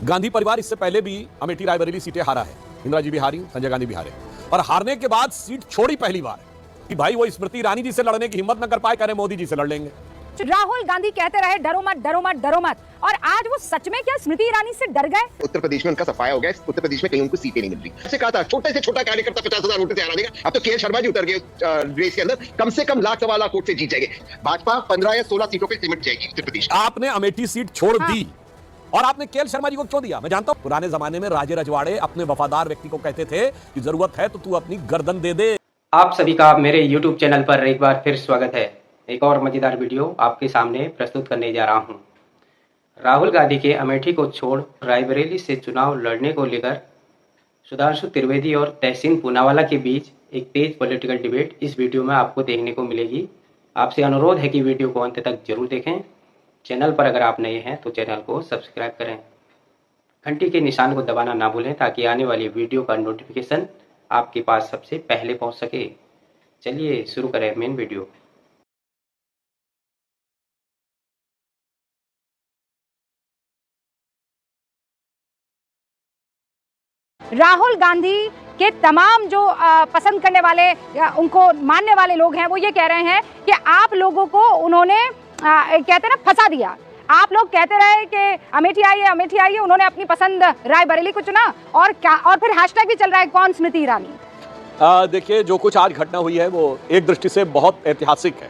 गांधी परिवार इससे पहले भी अमेठी रायबरेली सीटें हारा है। इंदिरा जी भी हारी, संजय गांधी भी हारे, और हारने के बाद सीट छोड़ी पहली बार कि भाई वो स्मृति ईरानी जी से लड़ने की हिम्मत न कर पाए, कह रहे मोदी जी से लड़ लेंगे। राहुल गांधी कहते रहे डरो मत डरो मत डरो मत, और आज वो सच में क्या स्मृति ईरानी से डर गए? उत्तर प्रदेश में उनका सफाया हो गया। उत्तर प्रदेश में कहीं उनको सीटें नहीं मिल रही। ऐसे कहा था छोटे से छोटा कार्यकर्ता 50,000 वोट से हरा देगा। अब तो के शर्मा जी उतर गए रेस के अंदर, कम से कम लाख सवा लाख वोट से जीत जाएंगे। भाजपा 15 या 16 सीटों पे सिमट जाएगी उत्तर प्रदेश। आपने अमेठी सीट छोड़ दी और आपने के शर्मा जी को क्यों दिया? मैं जानता हूं, पुराने जमाने में राजे रजवाड़े अपने वफादार व्यक्ति को कहते थे कि जरूरत है तो तू अपनी गर्दन दे दे। आप सभी का मेरे YouTube चैनल पर एक बार फिर स्वागत है। एक और मजेदार वीडियो आपके सामने प्रस्तुत करने जा रहा हूं। राहुल गांधी के अमेठी को छोड़ रायबरेली से चुनाव लड़ने को लेकर सुधांशु त्रिवेदी और तहसीन पूनावाला के बीच एक तेज पॉलिटिकल डिबेट इस वीडियो में आपको देखने को मिलेगी। आपसे अनुरोध है कि वीडियो को अंत तक जरूर देखें। चैनल पर अगर आप नए हैं तो चैनल को सब्सक्राइब करें, घंटी के निशान को दबाना ना भूलें ताकि आने वाली वीडियो का नोटिफिकेशन आपके पास सबसे पहले पहुंच सके। चलिए शुरू करें मेन वीडियो। राहुल गांधी के तमाम जो पसंद करने वाले या उनको मानने वाले लोग हैं वो ये कह रहे हैं कि आप लोगों को उन्होंने कहते ना फंसा दिया। आप लोग कहते रहे कि अमेठी आइए, उन्होंने अपनी पसंद रायबरेली को चुना और क्या, और फिर हैशटैग भी चल रहा है कौन स्मृति ईरानी। देखिए, जो कुछ आज घटना हुई है वो एक दृष्टि से बहुत ऐतिहासिक है।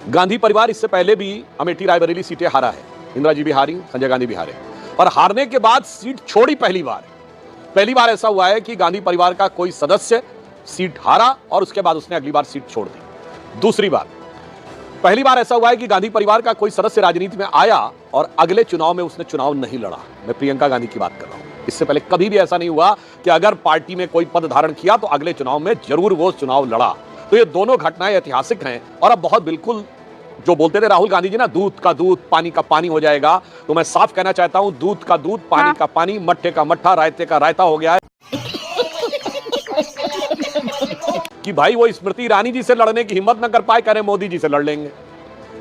गांधी परिवार इससे पहले भी अमेठी रायबरेली सीटें हारा है। इंदिरा जी भी हारी, संजय गांधी भी हारे, और हारने के बाद सीट छोड़ी पहली बार ऐसा हुआ है कि गांधी परिवार का कोई सदस्य सीट हारा और उसके बाद उसने अगली बार सीट छोड़ दी। दूसरी बार, पहली बार ऐसा हुआ है कि गांधी परिवार का कोई सदस्य राजनीति में आया और अगले चुनाव में उसने चुनाव नहीं लड़ा। मैं प्रियंका गांधी की बात कर रहा हूं। इससे पहले कभी भी ऐसा नहीं हुआ कि अगर पार्टी में कोई पद धारण किया तो अगले चुनाव में जरूर वो चुनाव लड़ा। तो ये दोनों घटनाएं ऐतिहासिक हैं। और अब बहुत बिल्कुल जो बोलते थे राहुल गांधी जी ना, दूध का दूध पानी का पानी हो जाएगा, तो मैं साफ कहना चाहता हूं दूध का दूध पानी का पानी, मट्ठे का मट्ठा, रायते का रायता हो गया है कि भाई वो स्मृति ईरानी जी से लड़ने की हिम्मत न कर पाए, कह रहे मोदी जी से लड़ लेंगे।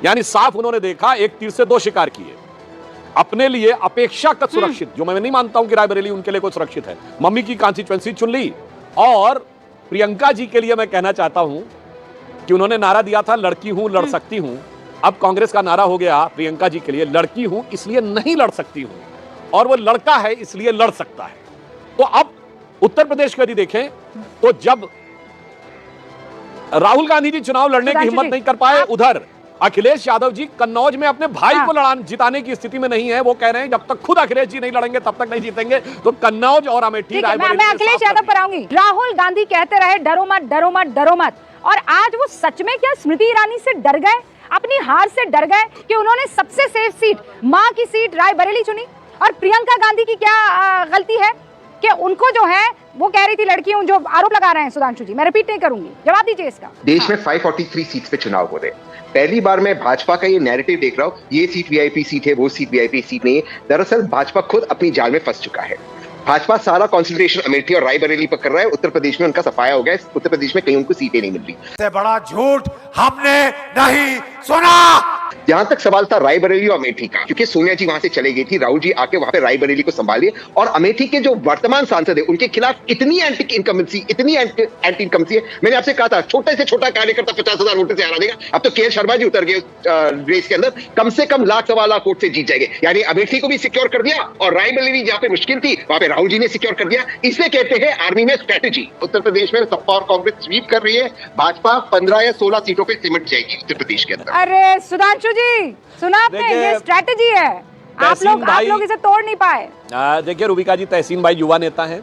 यानी साफ उन्होंने देखा, एक तीर से दो शिकार किए। अपने लिए अपेक्षाकृत सुरक्षित, जो मैं नहीं मानता हूं कि रायबरेली उनके लिए कोई सुरक्षित है, मम्मी की कॉन्स्टिट्यूएंसी चुन ली। और प्रियंका जी के लिए मैं कहना चाहता हूं कि उन्होंने नारा दिया था लड़की हूं लड़ सकती हूं। अब कांग्रेस का नारा हो गया प्रियंका जी के लिए लड़की हूं इसलिए नहीं लड़ सकती हूं, और वो लड़का है इसलिए लड़ सकता है। तो अब उत्तर प्रदेश को यदि देखें तो जब राहुल गांधी जी चुनाव लड़ने की हिम्मत नहीं कर पाए, उधर अखिलेश यादव जी कन्नौज में अपने भाई को जिताने की स्थिति में नहीं है। वो कह रहे हैं जब तक खुद अखिलेश जी नहीं लड़ेंगे तब तक नहीं जीतेंगे। तो कन्नौज और अमेठी मैं अखिलेश यादव पर आऊंगी। राहुल गांधी कहते रहे डरो मत डरो मत डरो मत, और आज वो सच में क्या स्मृति ईरानी से डर गए? अपनी हार से डर गए कि उन्होंने सबसे सेफ सीट, मां की सीट रायबरेली चुनी। और प्रियंका गांधी की क्या गलती है कि उनको जो है वो कह रही थी लड़की हूं, जो आरोप लगा रहे हैं सुधांशु जी, मैं रिपीट नहीं करूंगी, जवाब दीजिए इसका। देश में 543 सीट्स पे चुनाव हो रहे हैं। पहली बार मैं भाजपा का ये नैरेटिव देख रहा हूँ, ये सीट वीआईपी सीट है, वो सीट वीआईपी सीट नहीं है। दरअसल भाजपा खुद अपनी जाल में फंस चुका है। भाजपा सारा कॉन्सेंट्रेशन अमेठी और रायबरेली पर कर रहा है। उत्तर प्रदेश में उनका सफाया हो गया। उत्तर प्रदेश में कहीं उनको सीटें नहीं मिल रही। इससे बड़ा झूठ हमने नहीं सुना। जहां तक सवाल था रायबरेली और अमेठी का, क्योंकि सोनिया जी वहां से चले गई थी, राहुल जी आके वहां पे रायबरेली को संभालिए, और अमेठी के जो वर्तमान सांसद है उनके खिलाफ इतनी एंटी इनकम्बेंसी है। मैंने आपसे कहा था छोटे से छोटा कार्यकर्ता 50,000 वोट से हरा देगा। अब तो के शर्मा जी उतर गए रेस के अंदर, कम से कम लाख सवा लाख वोट से जीत जाएंगे। यानी अमेठी को भी सिक्योर कर दिया और रायबरेली जहां पे मुश्किल थी वहां पे राहुल जी ने सिक्योर कर दिया। इसे कहते हैं आर्मी में स्ट्रेटेजी। उत्तर प्रदेश में सपा और कांग्रेस स्वीप कर रही है। भाजपा 15 या 16 सीटों पे सिमट जाएगी उत्तर प्रदेश के अंदर। अरे सुधांशु जी, सुना आपने, ये स्ट्रेटेजी है। आप लोग इसे तोड़ नहीं पाए। देखिए रुबिका जी, तहसीन भाई युवा नेता हैं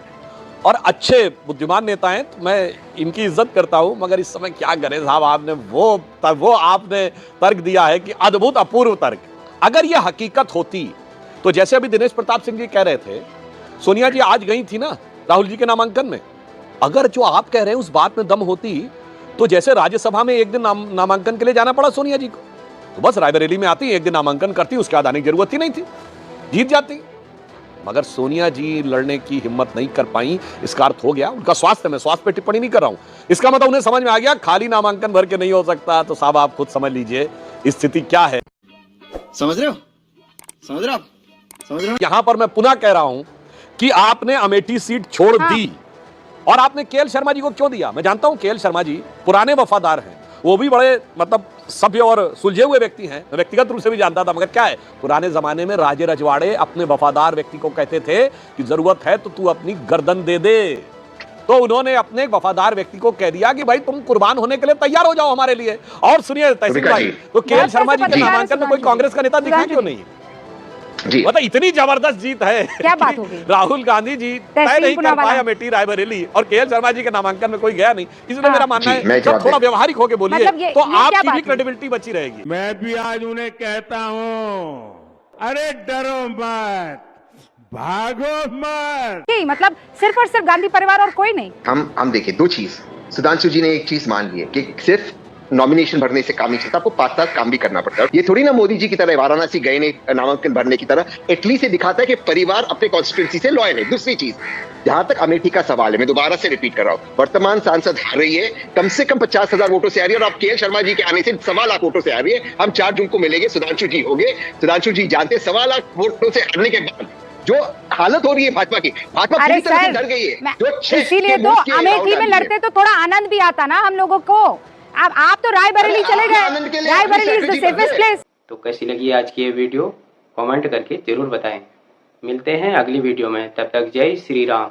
और अच्छे बुद्धिमान नेता हैं, तो मैं इनकी इज्जत करता हूं। मगर इस समय क्या करें साहब, आपने वो आपने तर्क दिया है कि अद्भुत अपूर्व तर्क। अगर यह हकीकत होती तो जैसे अभी दिनेश प्रताप सिंह जी कह रहे थे, सोनिया जी आज गई थी ना राहुल जी के नामांकन में, अगर जो आप कह रहे हैं उस बात में दम होती तो जैसे राज्यसभा में एक दिन नामांकन के लिए जाना पड़ा सोनिया जी को, तो बस रायबरेली में आती, एक दिन नामांकन करती, उसके बाद आने की जरूरत ही नहीं थी, जीत जाती। मगर सोनिया जी लड़ने की हिम्मत नहीं कर पाई, इसका अर्थ हो गया उनका स्वास्थ्य। मैं स्वास्थ्य पे टिप्पणी नहीं कर रहा हूं, इसका मतलब उन्हें समझ में आ गया खाली नामांकन भर के नहीं हो सकता। तो साहब आप खुद समझ लीजिए स्थिति क्या है। समझ रहे हो? यहां पर मैं पुनः कह रहा हूं कि आपने अमेठी सीट छोड़ दी और आपने केएल शर्मा जी को क्यों दिया? मैं जानता हूं केएल शर्मा जी पुराने वफादार हैं, वो भी बड़े मतलब सभ्य और सुलझे हुए व्यक्ति हैं, मैं व्यक्तिगत रूप से भी जानता था, मगर क्या है, पुराने जमाने में राजे रजवाड़े अपने वफादार व्यक्ति को कहते थे कि जरूरत है तो तू अपनी गर्दन दे दे। तो उन्होंने अपने वफादार व्यक्ति को कह दिया कि भाई तुम कुर्बान होने के लिए तैयार हो जाओ हमारे लिए। और सुनिए तहसील भाई, तो केएल शर्मा जी के नामांकन में कोई कांग्रेस का नेता दिखा क्यों नहीं? जी मतलब इतनी जबरदस्त जीत है, क्या बात हो गई? राहुल गांधी जी तय नहीं कर पाए अमेठी रायबरेली और केएल शर्मा जी के नामांकन में कोई गया नहीं, इसलिए मेरा मानना है जब थोड़ा व्यवहारिक होके बोलिए तो आपकी भी क्रेडिबिलिटी बची रहेगी। मैं भी आज उन्हें कहता हूं, अरे डरो मत, भागो मत। मतलब सिर्फ और सिर्फ गांधी परिवार और कोई नहीं? हम देखिए दो चीज, सुधांशु जी ने एक चीज मान ली है कि सिर्फ नॉमिनेशन भरने से काम नहीं चलता, आपको 5 साल काम भी करना पड़ता है। ये थोड़ी ना मोदी जी की तरह वाराणसी गए नहीं नामांकन भरने की तरह, एटलीस्ट ये दिखाता है कि परिवार अपने कॉन्स्टिट्यूंसी से लॉयल है। दूसरी चीज, जहां तक अमेठी का सवाल है, मैं दोबारा से रिपीट कर रहा हूं, वर्तमान सांसद हार रही है, कम से कम 50,000 वोटों से आ रही है और अब केएल शर्मा जी के आने से 1.25 लाख वोटों से आ रही है। हम 4 जून को मिलेंगे, सुधांशु जी होंगे, सुधांशु जी जानते 1.25 लाख वोटों से हारने के बाद जो हालत हो रही है भाजपा की, भाजपा पूरी तरह से डर गई है। इसीलिए तो अमेठी में लड़ते तो थोड़ा आनंद भी आता ना हम लोगों को। अब आप तो रायबरेली चले गए, Raebareli is the safest place. तो कैसी लगी आज की ये वीडियो, कमेंट करके जरूर बताएं। मिलते हैं अगली वीडियो में, तब तक जय श्री राम।